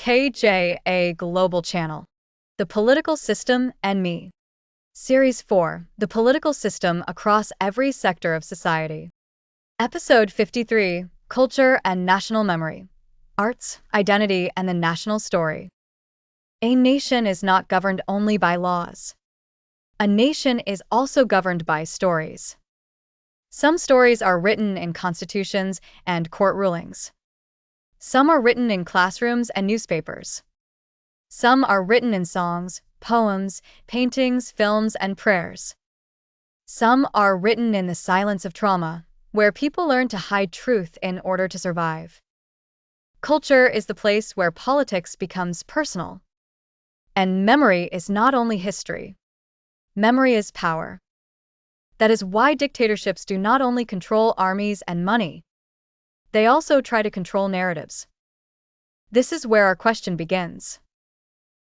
KJA Global Channel. The Political System and Me. Series 4. The Political System Across Every Sector of Society. Episode 53. Culture and National Memory. Arts, Identity, and the National Story. A nation is not governed only by laws. A nation is also governed by stories. Some stories are written in constitutions and court rulings. Some are written in classrooms and newspapers. Some are written in songs, poems, paintings, films, and prayers. Some are written in the silence of trauma, where people learn to hide truth in order to survive. Culture is the place where politics becomes personal. And memory is not only history. Memory is power. That is why dictatorships do not only control armies and money. They also try to control narratives. This is where our question begins.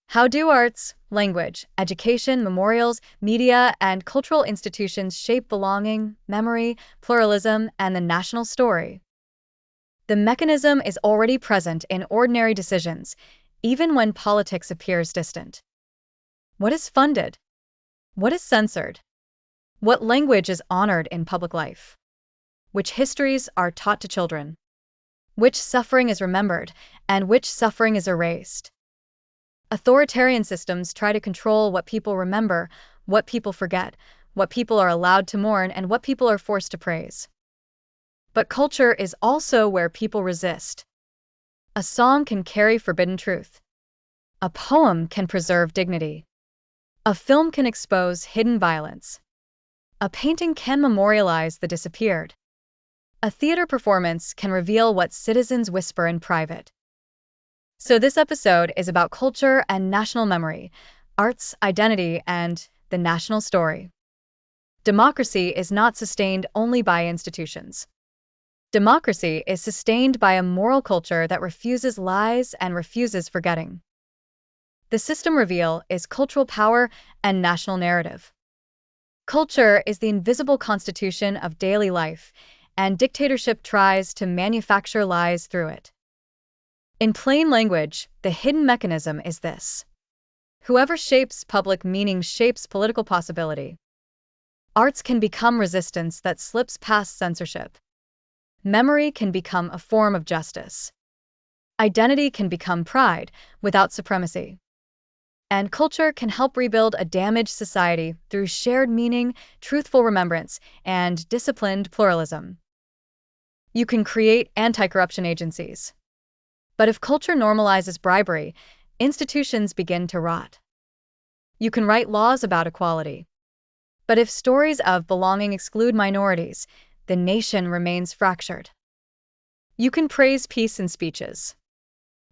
How do arts, language, education, memorials, media, and cultural institutions shape belonging, memory, pluralism, and the national story? The mechanism is already present in ordinary decisions, even when politics appears distant. What is funded? What is censored? What language is honored in public life? Which histories are taught to children? Which suffering is remembered, and which suffering is erased? Authoritarian systems try to control what people remember, what people forget, what people are allowed to mourn, and what people are forced to praise. But culture is also where people resist. A song can carry forbidden truth. A poem can preserve dignity. A film can expose hidden violence. A painting can memorialize the disappeared. A theater performance can reveal what citizens whisper in private. So this episode is about culture and national memory, arts, identity, and the national story. Democracy is not sustained only by institutions. Democracy is sustained by a moral culture that refuses lies and refuses forgetting. The system reveal is cultural power and national narrative. Culture is the invisible constitution of daily life, and dictatorship tries to manufacture lies through it. In plain language, the hidden mechanism is this. Whoever shapes public meaning shapes political possibility. Arts can become resistance that slips past censorship. Memory can become a form of justice. Identity can become pride without supremacy. And culture can help rebuild a damaged society through shared meaning, truthful remembrance, and disciplined pluralism. You can create anti-corruption agencies. But if culture normalizes bribery, institutions begin to rot. You can write laws about equality. But if stories of belonging exclude minorities, the nation remains fractured. You can praise peace in speeches.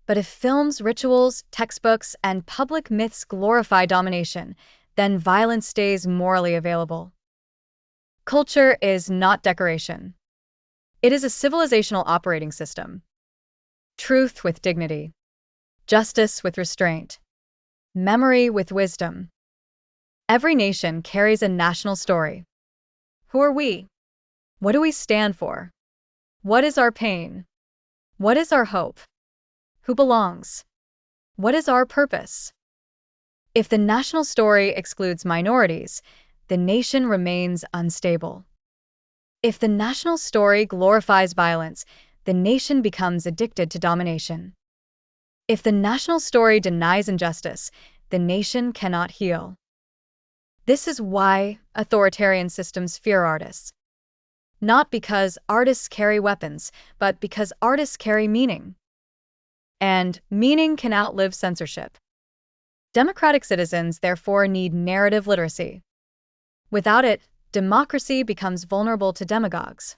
But if films, rituals, textbooks, and public myths glorify domination, then violence stays morally available. Culture is not decoration. It is a civilizational operating system. Truth with dignity. Justice with restraint. Memory with wisdom. Every nation carries a national story. Who are we? What do we stand for? What is our pain? What is our hope? Who belongs? What is our purpose? If the national story excludes minorities, the nation remains unstable. If the national story glorifies violence, the nation becomes addicted to domination. If the national story denies injustice, the nation cannot heal. This is why authoritarian systems fear artists. Not because artists carry weapons, but because artists carry meaning. And meaning can outlive censorship. Democratic citizens therefore need narrative literacy. Without it, democracy becomes vulnerable to demagogues.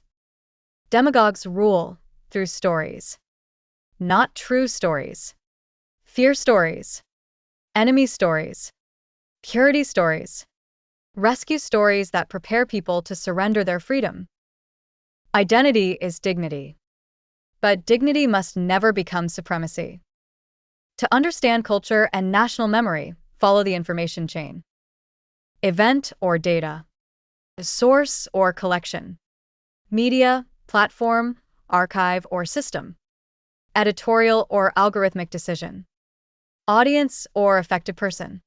Demagogues rule through stories. Not true stories. Fear stories. Enemy stories. Purity stories. Rescue stories that prepare people to surrender their freedom. Identity is dignity. But dignity must never become supremacy. To understand culture and national memory, follow the information chain. Event or data. Source or collection. Media, platform, archive or system. Editorial or algorithmic decision. audience or affected person,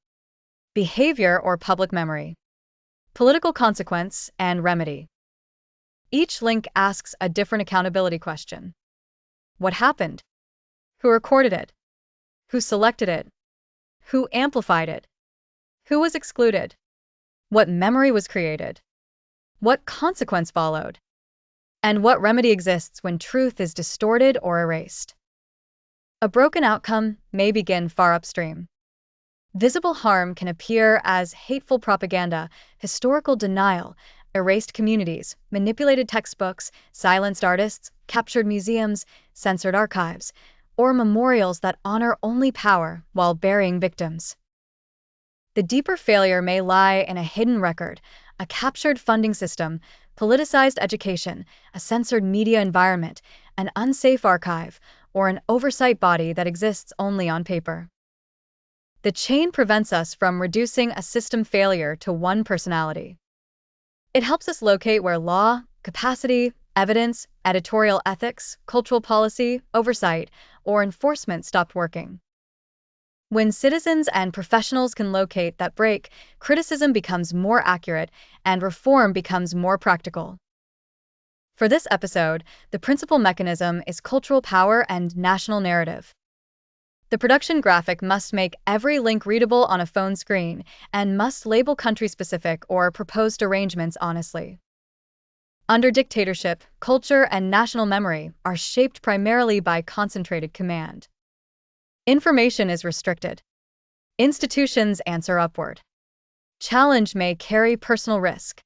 behavior or public memory, political consequence and remedy. Each link asks a different accountability question. What happened? Who recorded it? Who selected it? Who amplified it? Who was excluded? What memory was created? What consequence followed? And what remedy exists when truth is distorted or erased? A broken outcome may begin far upstream. Visible harm can appear as hateful propaganda, historical denial, erased communities, manipulated textbooks, silenced artists, captured museums, censored archives, or memorials that honor only power while burying victims. The deeper failure may lie in a hidden record, a captured funding system, politicized education, a censored media environment, an unsafe archive, or an oversight body that exists only on paper. The chain prevents us from reducing a system failure to one personality. It helps us locate where law, capacity, evidence, editorial ethics, cultural policy, oversight, or enforcement stopped working. When citizens and professionals can locate that break, criticism becomes more accurate and reform becomes more practical. For this episode, the principal mechanism is cultural power and national narrative. The production graphic must make every link readable on a phone screen and must label country-specific or proposed arrangements honestly. Under dictatorship, culture and national memory are shaped primarily by concentrated command. Information is restricted. Institutions answer upward. Challenge may carry personal risk.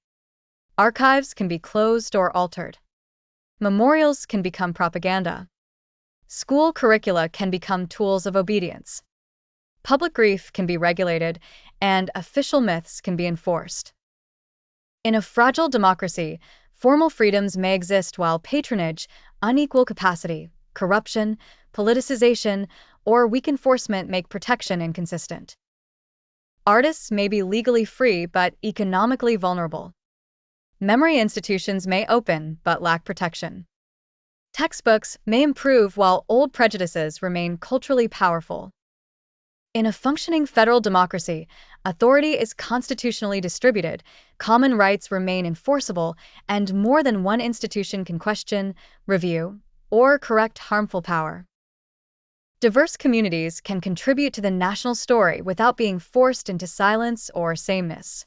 Archives can be closed or altered. Memorials can become propaganda. School curricula can become tools of obedience. Public grief can be regulated, and official myths can be enforced. In a fragile democracy, formal freedoms may exist while patronage, unequal capacity, corruption, politicization, or weak enforcement make protection inconsistent. Artists may be legally free but economically vulnerable. Memory institutions may open but lack protection. Textbooks may improve while old prejudices remain culturally powerful. In a functioning federal democracy, authority is constitutionally distributed, common rights remain enforceable, and more than one institution can question, review, or correct harmful power. Diverse communities can contribute to the national story without being forced into silence or sameness.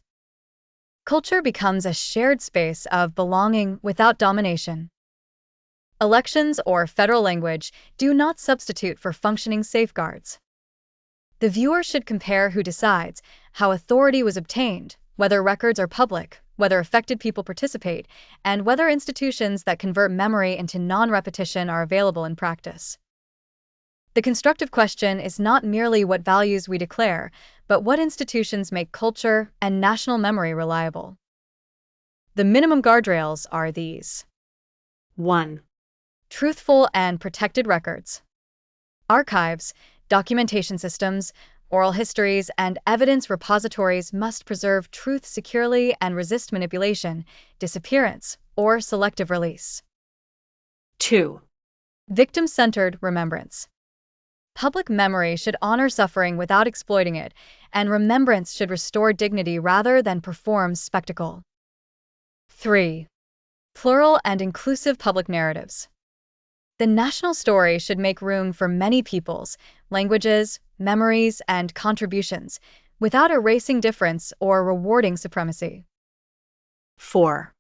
Culture becomes a shared space of belonging without domination. Elections or federal language do not substitute for functioning safeguards. The viewer should compare who decides, how authority was obtained, whether records are public, whether affected people participate, and whether institutions that convert memory into non-repetition are available in practice. The constructive question is not merely what values we declare, but what institutions make culture and national memory reliable. The minimum guardrails are these. 1. Truthful and protected records. Archives, documentation systems, oral histories, and evidence repositories must preserve truth securely and resist manipulation, disappearance, or selective release. 2. Victim-centered remembrance. Public memory should honor suffering without exploiting it, and remembrance should restore dignity rather than perform spectacle. 3. Plural and inclusive public narratives. The national story should make room for many peoples, languages, memories, and contributions, without erasing difference or rewarding supremacy. 4.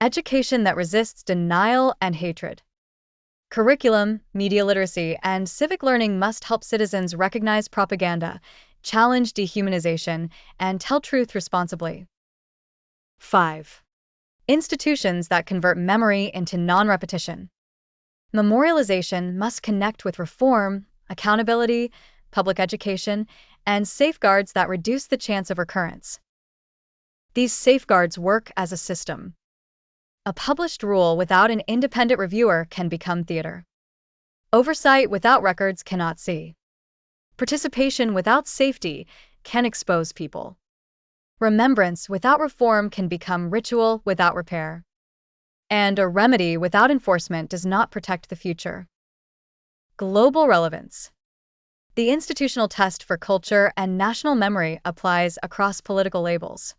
Education that resists denial and hatred. Curriculum, media literacy, and civic learning must help citizens recognize propaganda, challenge dehumanization, and tell truth responsibly. 5. Institutions that convert memory into non-repetition. Memorialization must connect with reform, accountability, public education, and safeguards that reduce the chance of recurrence. These safeguards work as a system. A published rule without an independent reviewer can become theater. Oversight without records cannot see. Participation without safety can expose people. Remembrance without reform can become ritual without repair. And a remedy without enforcement does not protect the future. Global relevance. The institutional test for culture and national memory applies across political labels.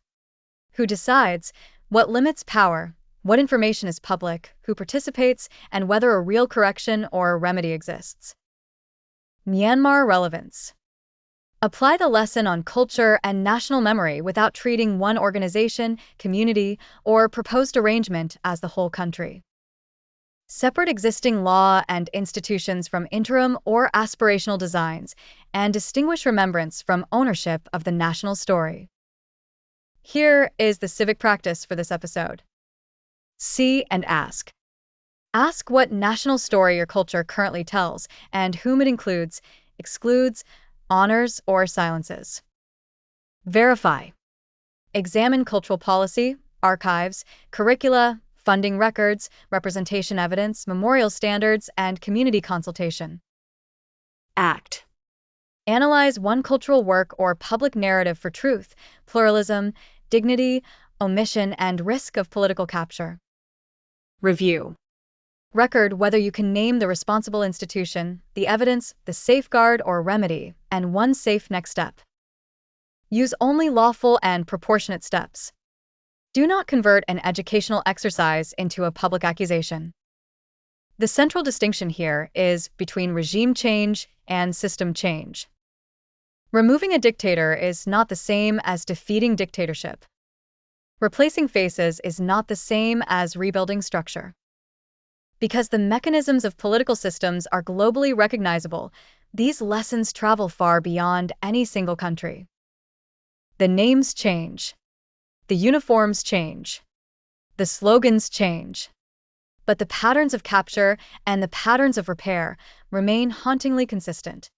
Who decides? What limits power? What information is public? Who participates? And whether a real correction or remedy exists. Myanmar relevance. Apply the lesson on culture and national memory without treating one organization, community, or proposed arrangement as the whole country. Separate existing law and institutions from interim or aspirational designs, and distinguish remembrance from ownership of the national story. Here is the civic practice for this episode. See and ask. Ask what national story your culture currently tells and whom it includes, excludes, honors, or silences. Verify. Examine cultural policy, archives, curricula, funding records, representation evidence, memorial standards, and community consultation. Act. Analyze one cultural work or public narrative for truth, pluralism, dignity, omission, and risk of political capture. Review. Record whether you can name the responsible institution, the evidence, the safeguard or remedy, and one safe next step. Use only lawful and proportionate steps. Do not convert an educational exercise into a public accusation. The central distinction here is between regime change and system change. Removing a dictator is not the same as defeating dictatorship. Replacing faces is not the same as rebuilding structure. Because the mechanisms of political systems are globally recognizable, these lessons travel far beyond any single country. The names change. The uniforms change. The slogans change. But the patterns of capture and the patterns of repair remain hauntingly consistent.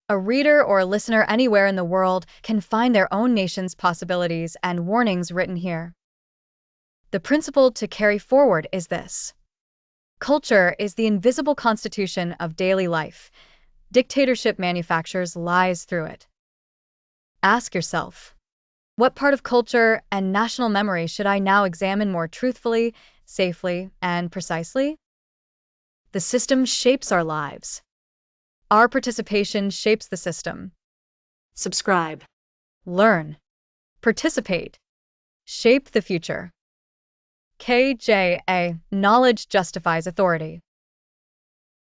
A reader or listener anywhere in the world can find their own nation's possibilities and warnings written here. The principle to carry forward is this. Culture is the invisible constitution of daily life. Dictatorship manufactures lies through it. Ask yourself, what part of culture and national memory should I now examine more truthfully, safely, and precisely? The system shapes our lives. Our participation shapes the system. Subscribe. Learn. Participate. Shape the future. KJA. Knowledge justifies authority.